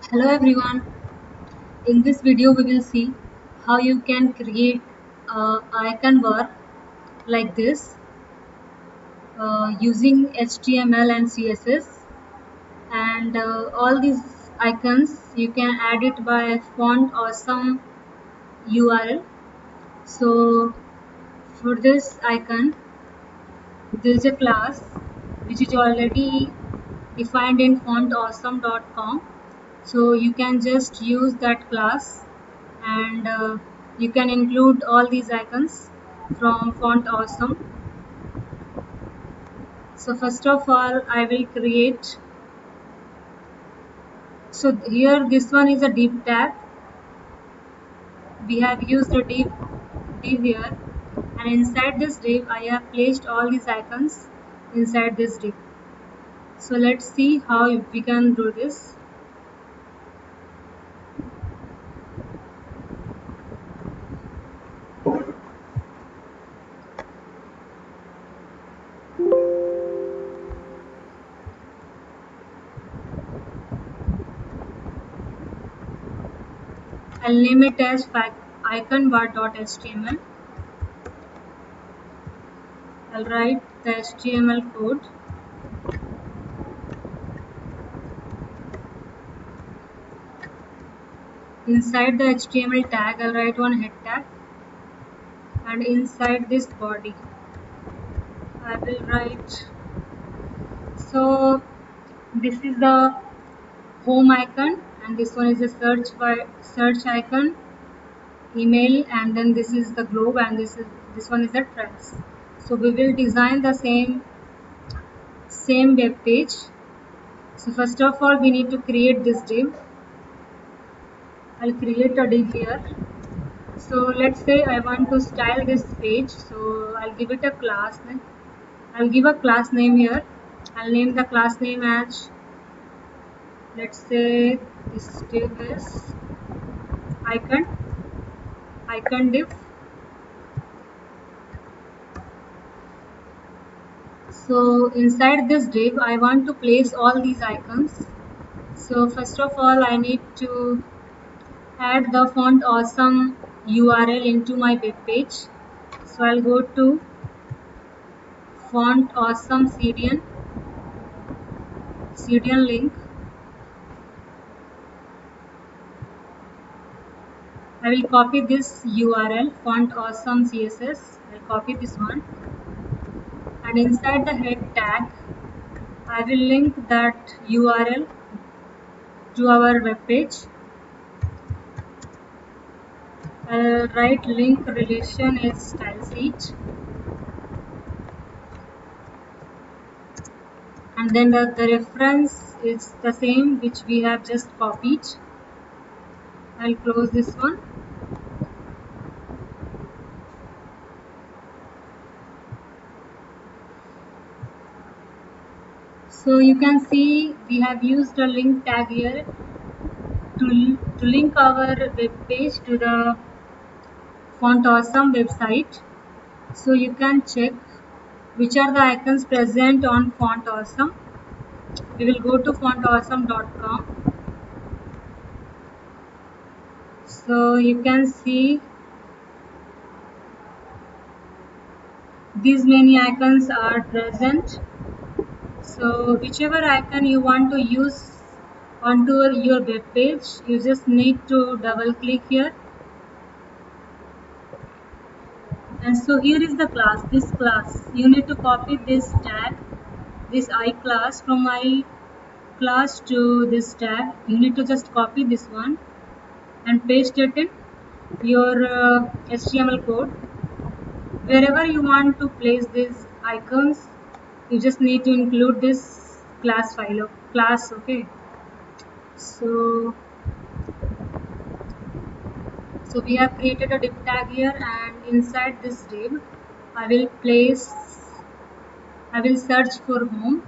Hello everyone. In this video we will see how you can create icon bar like this using HTML and CSS, and all these icons you can add it by font or some URL. So for this icon there is a class which is already defined in fontawesome.com, so you can just use that class, and you can include all these icons from font awesome. So first of all I will create, so here this one is a div tag. We have used a div here, and inside this div I have placed all these icons inside this div. So let's see how we can do this. I'll name it as iconbar.html. I'll write the HTML code. Inside the HTML tag, I'll write one head tag, and inside this body, I will write. So this is the home icon, and this one is the search icon, email, and then this is the globe, and this one is the tracks. So we will design the same web page. So first of all, we need to create this div. I'll create a div here. So let's say I want to style this page, so I'll give it a class name. I'll give a class name here. I'll name the class name as, let's say this div is icon div. So inside this div I want to place all these icons. So first of all I need to add the font awesome URL into my web page. So I'll go to font awesome CDN link. I will copy this URL, font awesome CSS. I'll copy this one, and inside the head tag I will link that URL to our web page. I'll write link relation is style sheet, and then the reference is the same which we have just copied. I'll close this one. So you can see we have used a link tag here to link our web page to the Font Awesome website. So you can check which are the icons present on Font Awesome. We will go to fontawesome.com. So you can see these many icons are present. So whichever icon you want to use onto your web page, you just need to double click here. And so here is the class, this class. You need to copy this tag, this I class, from my class to this tag. You need to just copy this one and paste it in your HTML code. Wherever you want to place these icons, you just need to include this class file of class. Okay, so we have created a div tag here, and inside this div I will search for home.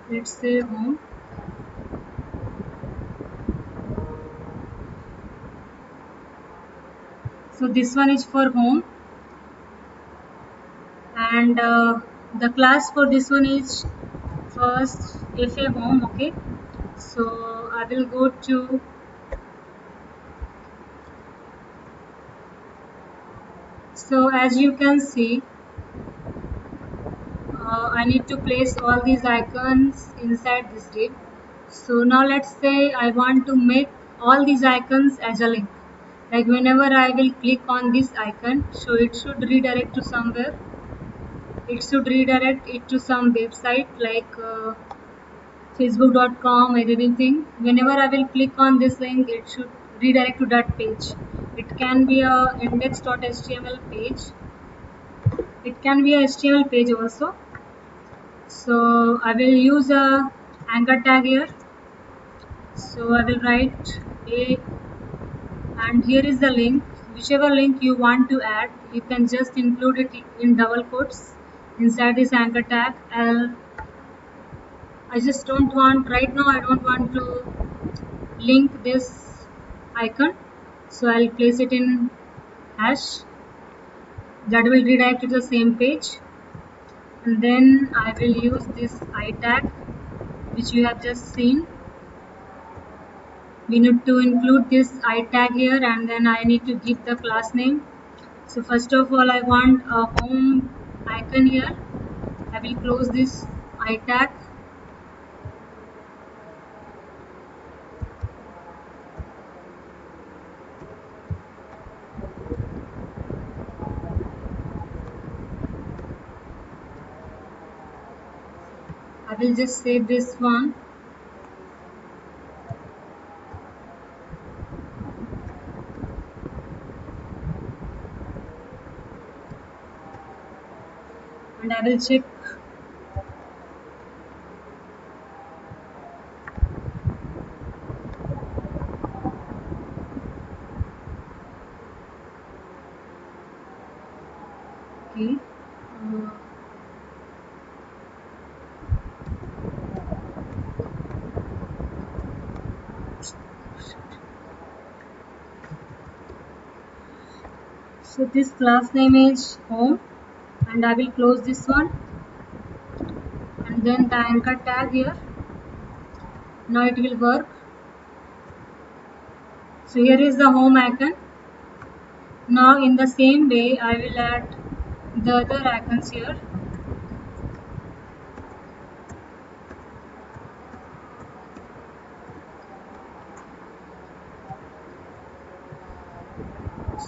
Let's say home. So this one is for home, and the class for this one is first FA home. Okay, so I will go to as you can see, I need to place all these icons inside this div. So now let's say I want to make all these icons as a link. Like whenever I will click on this icon, so it should redirect to somewhere. It should redirect it to some website like facebook.com or anything. Whenever I will click on this link, it should redirect to that page. It can be a index.html page. It can be a HTML page also. So I will use a anchor tag here. So I will write a, and here is the link. Whichever link you want to add, you can just include it in double quotes inside this anchor tag. I just don't want right now. I don't want to link this icon, so I'll place it in hash. That will redirect to the same page, and then I will use this I tag, which you have just seen. We need to include this I tag here, and then I need to give the class name. So first of all, I want a home icon here. I will close this I tag. I will just save this one. And I will check. Okay. Uh, so this class name is home, and I will close this one, and then the anchor tag here. Now it will work. So here is the home icon. Now in the same way, I will add the other icons here.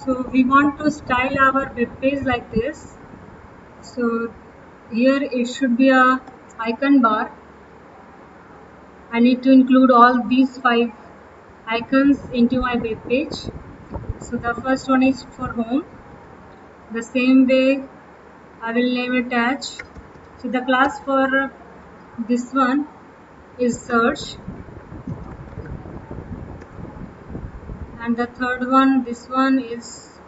So we want to style our web page like this. So here it should be a icon bar. I need to include all these 5 icons into my web page. So the first one is for home. The same way I will name it as. So the class for this one is search, and the third one, this one is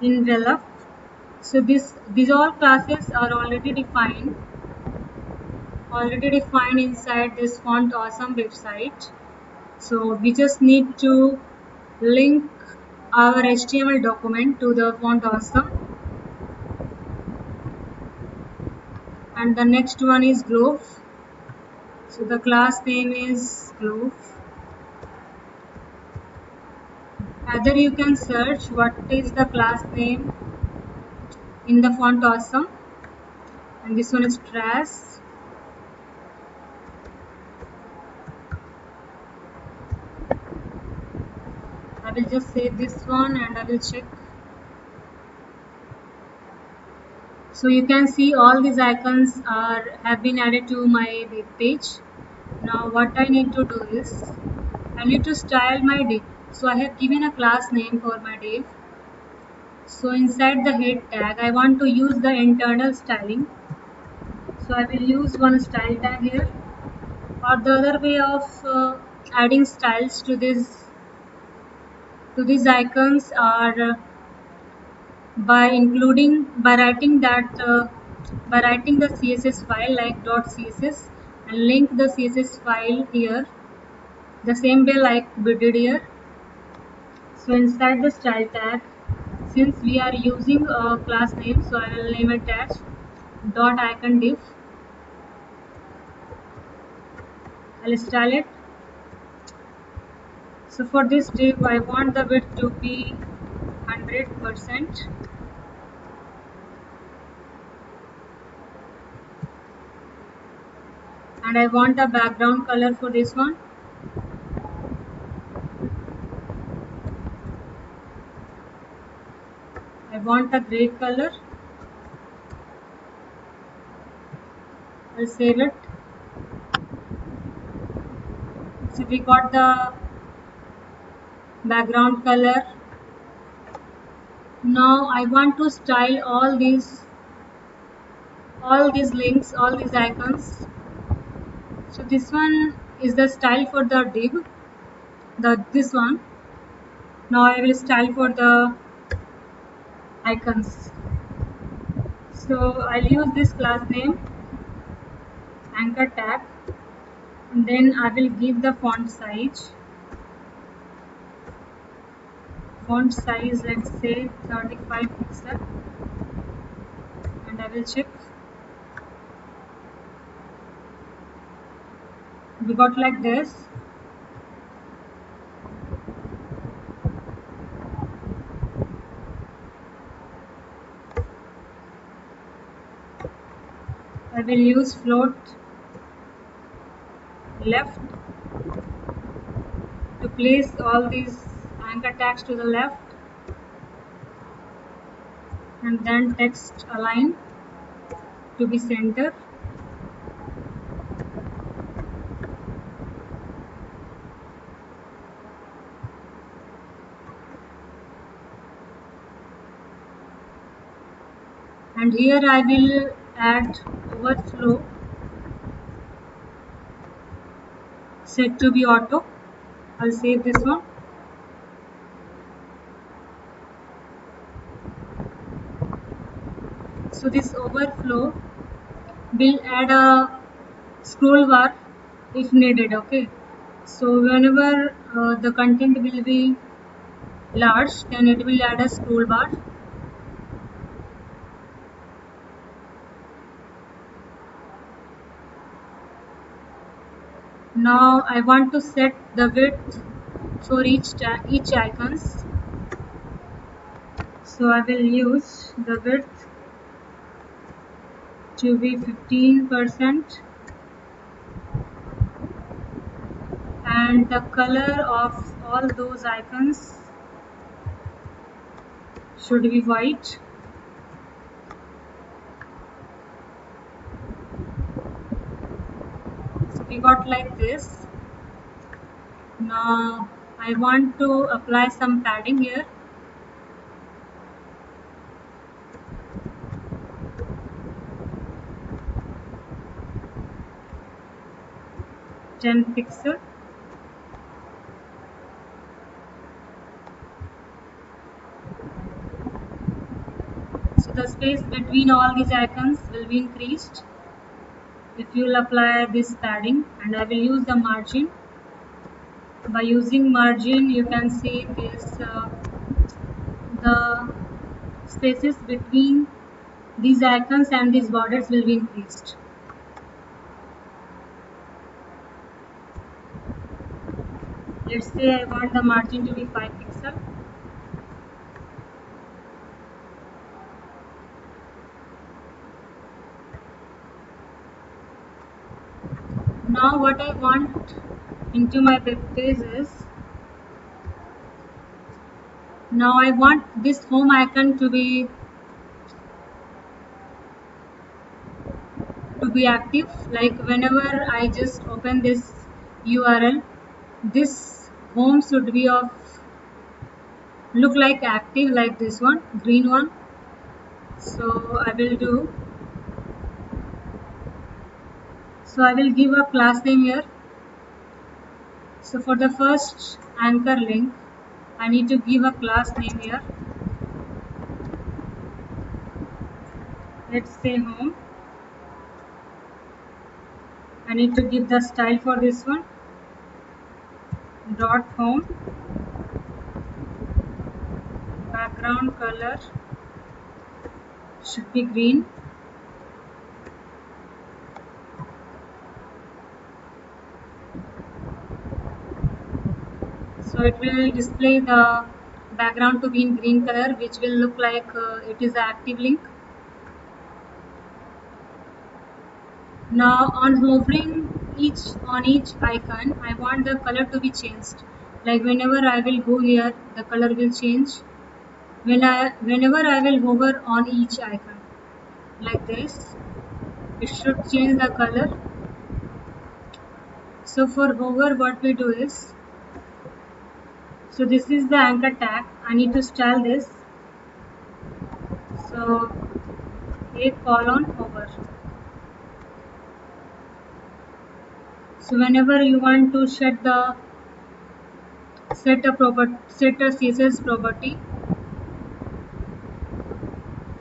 envelope. So these all classes are already defined inside this Font Awesome website. So we just need to link our HTML document to the Font Awesome. And the next one is Glove. So the class name is Glove. Either you can search what is the class name in the Font Awesome, and this one is Trash. I will just save this one and I will check. So you can see all these icons have been added to my web page. Now what I need to do is I need to style my div. So I have given a class name for my div. So inside the head tag, I want to use the internal styling. So I will use one style tag here. Or the other way of adding styles to these icons are by writing the CSS file like .css and link the CSS file here the same way like we did here. So inside the style tag, since we are using a class name, so I will name it as .icon div. I'll style it. So for this div, I want the width to be 100%. And I want a background color for this one. I want a gray color. I'll save it. So we got the background color. Now I want to style all these links, all these icons. So this one is the style for the div, this one. Now I will style for the icons. So I'll use this class name anchor tag, and then I will give the font size. Font size, let's say 35 pixel, and I will check. We got like this. I will use float left to place all these anchor tags to the left, and then text align to be center. And here I will add overflow set to be auto. I'll save this one. So this overflow will add a scroll bar if needed. Okay, so whenever the content will be large, then it will add a scroll bar. Now I want to set the width for each icons. So I will use the width to be 15%, and the color of all those icons should be white. So we got like this. Now I want to apply some padding here. Ten pixel. So the space between all these icons will be increased if you will apply this padding, and I will use the margin. By using margin, you can see this the spaces between these icons and these borders will be increased. Let's say I want the margin to be 5 pixel. Now what I want into my web page is, now I want this home icon to be active. Like whenever I just open this URL, this home should be of look like active, like this one, green one. So I will give a class name here. So for the first anchor link, I need to give a class name here. Let's say home. I need to give the style for this one, dot home, background color should be green, So it will display the background to be in green color, which will look like it is an active link. Now on hovering on each icon, I want the color to be changed. Like whenever I will go here, the color will change. Whenever I will hover on each icon, like this, it should change the color. So for hover, what we do is, so this is the anchor tag. I need to style this. So a colon hover. So whenever you want to set a CSS property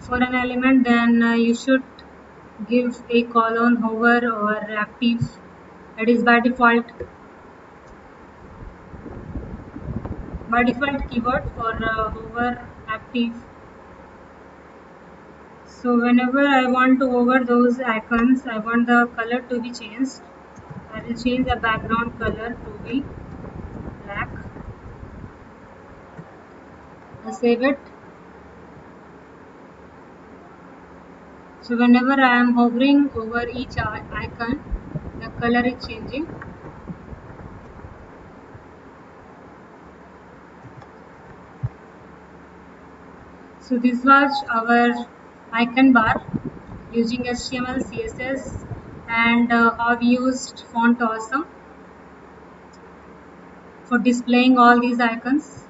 for an element, then you should give a colon hover or active. That is by default keyword for hover active. So whenever I want to hover those icons, I want the color to be changed. I will change the background color to be black. I save it. So whenever I am hovering over each icon, the color is changing. So this was our icon bar using HTML, CSS, and have used Font Awesome for displaying all these icons.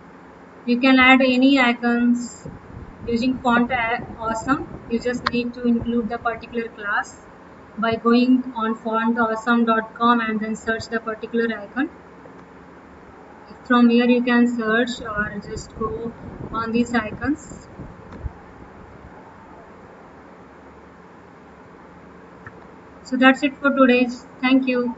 You can add any icons using Font Awesome. You just need to include the particular class by going on fontawesome.com and then search the particular icon. From here you can search or just go on these icons. So that's it for today. Thank you.